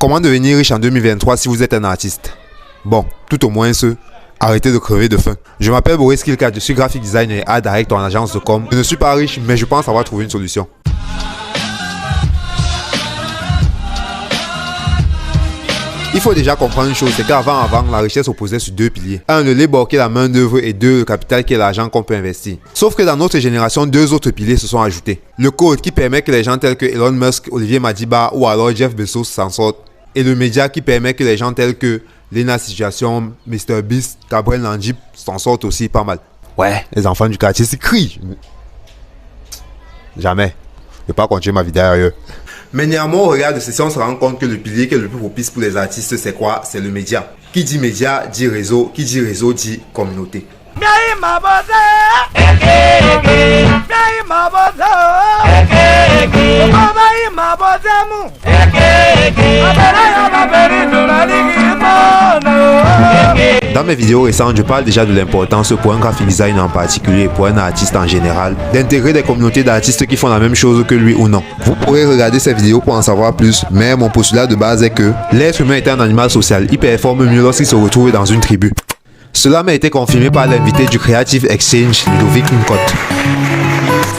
Comment devenir riche en 2023 si vous êtes un artiste? Bon, tout au moins arrêtez de crever de faim. Je m'appelle Boris Kilkat, je suis graphic designer et art director en agence de com. Je ne suis pas riche, mais je pense avoir trouvé une solution. Il faut déjà comprendre une chose, c'est qu'avant, la richesse reposait sur deux piliers. Un, le labor qui est la main d'œuvre et deux, le capital qui est l'argent qu'on peut investir. Sauf que dans notre génération, deux autres piliers se sont ajoutés. Le code qui permet que les gens tels que Elon Musk, Olivier Madiba ou alors Jeff Bezos s'en sortent. Et le média qui permet que les gens tels que Lena Situation, Mr Beast, Gabriel Nandjip s'en sortent aussi pas mal. Ouais, les enfants du quartier s'écrient. Jamais. Je ne vais pas continuer ma vie derrière eux. Mais néanmoins, au regard de ceci, on se rend compte que le pilier qui est le plus propice pour les artistes, c'est quoi? C'est le média. Qui dit média, dit réseau. Qui dit réseau, dit communauté. Dans mes vidéos récentes, je parle déjà de l'importance pour un graphic designer en particulier et pour un artiste en général d'intégrer des communautés d'artistes qui font la même chose que lui ou non. Vous pourrez regarder ces vidéos pour en savoir plus, mais mon postulat de base est que l'être humain est un animal social. Il performe mieux lorsqu'il se retrouve dans une tribu. Cela m'a été confirmé par l'invité du Creative Exchange, Ludovic Nkote.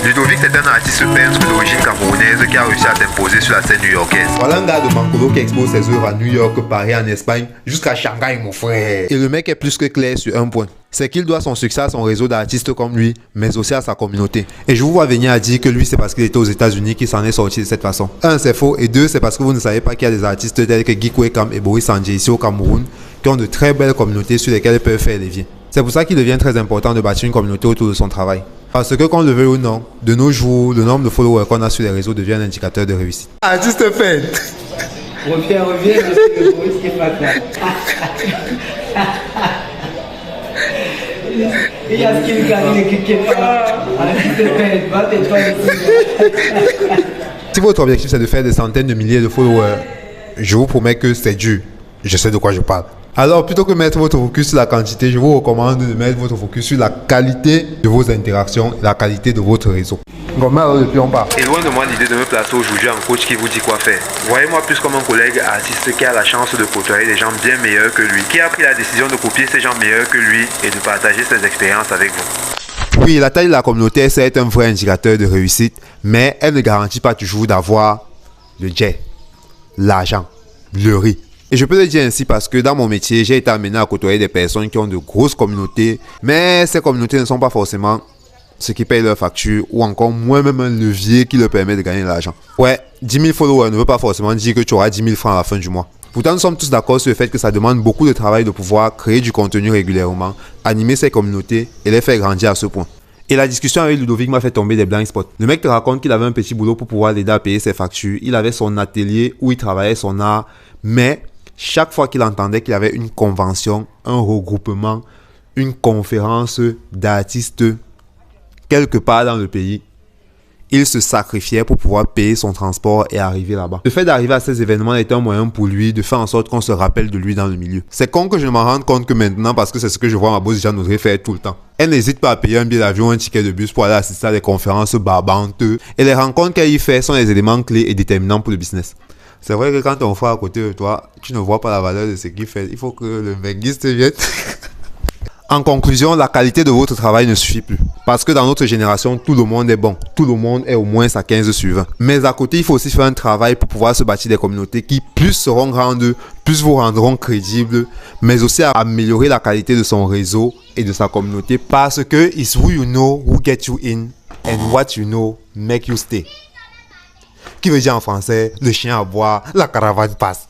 Ludovic est un artiste peintre d'origine camerounaise qui a réussi à s'imposer sur la scène new-yorkaise. Voilà un gars de Mancolo qui expose ses œuvres à New York, Paris, en Espagne, jusqu'à Shanghai, mon frère. Et le mec est plus que clair sur un point. C'est qu'il doit son succès à son réseau d'artistes comme lui, mais aussi à sa communauté. Et je vous vois venir à dire que lui, c'est parce qu'il était aux États-Unis qu'il s'en est sorti de cette façon. Un, c'est faux. Et deux, c'est parce que vous ne savez pas qu'il y a des artistes tels que Guy Kwekam et Boris Sanjay ici au Cameroun qui ont de très belles communautés sur lesquelles ils peuvent faire levier. C'est pour ça qu'il devient très important de bâtir une communauté autour de son travail. Parce que qu'on le veuille ou non, de nos jours, le nombre de followers qu'on a sur les réseaux devient un indicateur de réussite. Artiste fait. Reviens, parce que Boris qui est pas là. Il y a ce qu'il gagne quelque part. Artiste fait, va t'être pas ici. Si votre objectif c'est de faire des centaines de milliers de followers, je vous promets que c'est dur. Je sais de quoi je parle. Alors, plutôt que de mettre votre focus sur la quantité, je vous recommande de mettre votre focus sur la qualité de vos interactions et la qualité de votre réseau. Depuis on part. Et loin de moi l'idée de me placer aujourd'hui en coach qui vous dit quoi faire. Voyez-moi plus comme un collègue artiste qui a la chance de côtoyer des gens bien meilleurs que lui, qui a pris la décision de copier ces gens meilleurs que lui et de partager ses expériences avec vous. Oui, la taille de la communauté, c'est un vrai indicateur de réussite, mais elle ne garantit pas toujours d'avoir le jet, l'argent, le riz. Et je peux le dire ainsi parce que dans mon métier, j'ai été amené à côtoyer des personnes qui ont de grosses communautés, mais ces communautés ne sont pas forcément ce qui paye leurs factures ou encore moins même un levier qui leur permet de gagner de l'argent. Ouais, 10 000 followers ne veut pas forcément dire que tu auras 10 000 francs à la fin du mois. Pourtant, nous sommes tous d'accord sur le fait que ça demande beaucoup de travail de pouvoir créer du contenu régulièrement, animer ces communautés et les faire grandir à ce point. Et la discussion avec Ludovic m'a fait tomber des blind spots. Le mec te raconte qu'il avait un petit boulot pour pouvoir l'aider à payer ses factures. Il avait son atelier où il travaillait son art, mais chaque fois qu'il entendait qu'il y avait une convention, un regroupement, une conférence d'artistes quelque part dans le pays, il se sacrifiait pour pouvoir payer son transport et arriver là-bas. Le fait d'arriver à ces événements est un moyen pour lui de faire en sorte qu'on se rappelle de lui dans le milieu. C'est con que je m'en rende compte que maintenant, parce que c'est ce que je vois ma boss Jeanne Audrey faire tout le temps. Elle n'hésite pas à payer un billet d'avion ou un ticket de bus pour aller assister à des conférences barbantes. Et les rencontres qu'elle y fait sont les éléments clés et déterminants pour le business. C'est vrai que quand on voit à côté de toi, tu ne vois pas la valeur de ce qu'il fait. Il faut que le menguiste vienne. En conclusion, la qualité de votre travail ne suffit plus. Parce que dans notre génération, tout le monde est bon. Tout le monde est au moins à 15 sur 20. Mais à côté, il faut aussi faire un travail pour pouvoir se bâtir des communautés qui plus seront grandes, plus vous rendront crédibles, mais aussi à améliorer la qualité de son réseau et de sa communauté. Parce que it's who you know who get you in and what you know make you stay. Qui veut dire en français, le chien aboie, la caravane passe.